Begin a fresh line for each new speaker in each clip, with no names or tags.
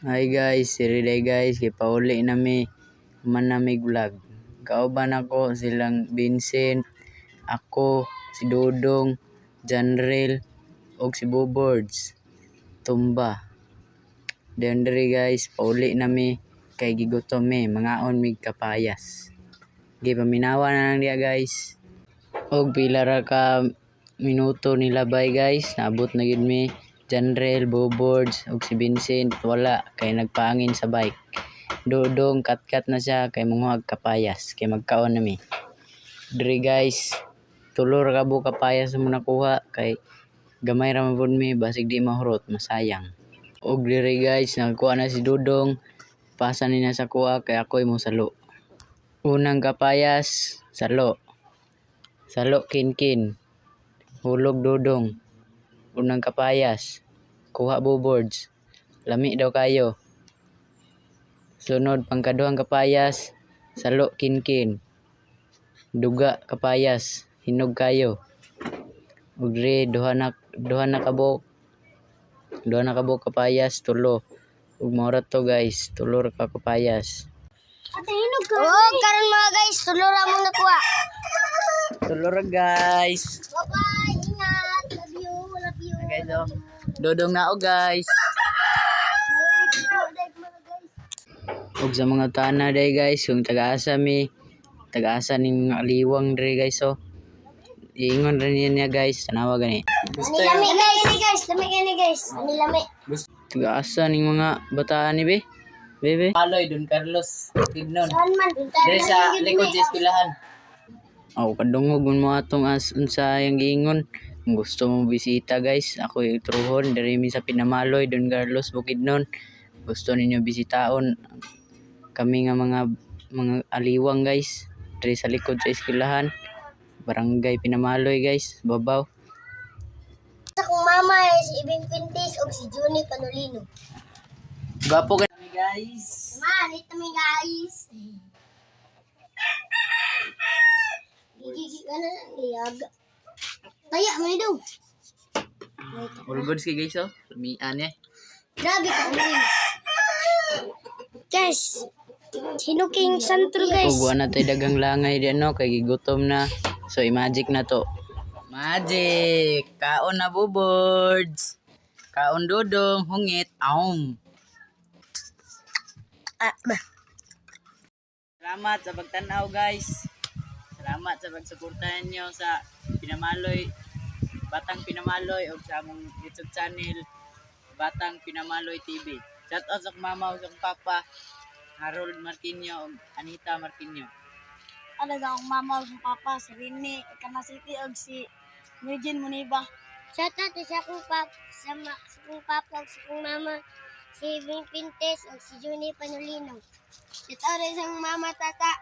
Hi guys, siriday guys, kay pauli nami manamig vlog. Kauban ako silang Vincent, ako, si Dodong, Janrel, og si Bobords. Tumba. Dendri guys, pauli nami kay gigutom mangaon mig kapayas. Gi paminawa na lang diya guys. Og pila ra ka minuto nilabay guys, naabot na gid mi. Janrel, Bobords, og si Vincent wala kay nagpaangin sa bike. Dodong kat na siya kay munguhag kapayas kay magkaon nami. Diri guys, tulor ka bu kapayas mo nakuha kay gamay ra man pud mi basig di mahurot masayang. Og diri guys, nagkuha na si Dodong, pasa niya sa kuha kay ako'y mo salo. Unang kapayas, salo. Salo kinkin. Hulog Dodong. Unang kapayas, kuha Bobords. Lami daw kayo. Sunod pangkaduhang kapayas, salo kinkin. Duga kapayas, hinog kayo. Ug diri duha na kabok kapayas, tulo. Ug mao ra to guys, tulo ra ka kapayas.
Ate hinog ka. Oh, karon mga guys, tulo ra mo nakuha.
Tulo ra guys.
Bye-bye, ingat. Love you.
Okay, so, Dodong na o guys. Og sa mga tana day guys, yung taga-asa ning aliwang diri guys, so iingon rin niya guys, tanawa gani.
Lami guys. Lami.
Taga-asa ning mga bataan ni Bebe. Aloy Don Carlos Tignon.
Saan man?
Diri sa likod sa eskwelahan. Aw kadungog mo atong unsa yang giingon. Kung gusto mo bisita guys, ako itruhon diri mi sa Pinamaloy Don Carlos Bukidnon. Gusto ninyo bisitaon kami nga mga aliwang guys, diri sa likod sa eskwelahan, Barangay Pinamaloy guys, babaw.
Sa kong mama si Ibing Pintis o si Juni Panolino.
Gwapo kami guys.
Malit kami guys. Gigi kana liyaga. Taya may daw.
All goods kay guys, oh. Lumian
Grabe ka guys. Guys, hinuking santro guys.
Ug na tay dagang langay di ano kay gigutom na. So i-magic na to. Magic! Kaon na Bobords. Kaon Dodong, hungit. Aum. Salamat sa pagtanaw guys. Salamat sa pagsuportahan nyo sa Batang Pinamaloy o sa among YouTube channel Batang Pinamaloy TV. Shout out sa mama o sa papa Harold Martinho o Anita Martinho.
Ano daw ang mama o papa, si Rini, Kana City o si Eugene Muniba. Shout out sa akong papa, sa akong papa o sa akong mama, si Ibing Pintes o si Juni Panolino. Shout out rin sa akong mama, Tata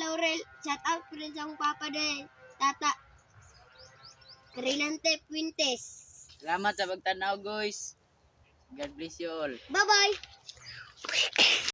Laurel. Shout out rin sa akong papa din, Tata Carilante Puentes.
Salamat sa pagtanaw guys. God bless you all.
Bye-bye!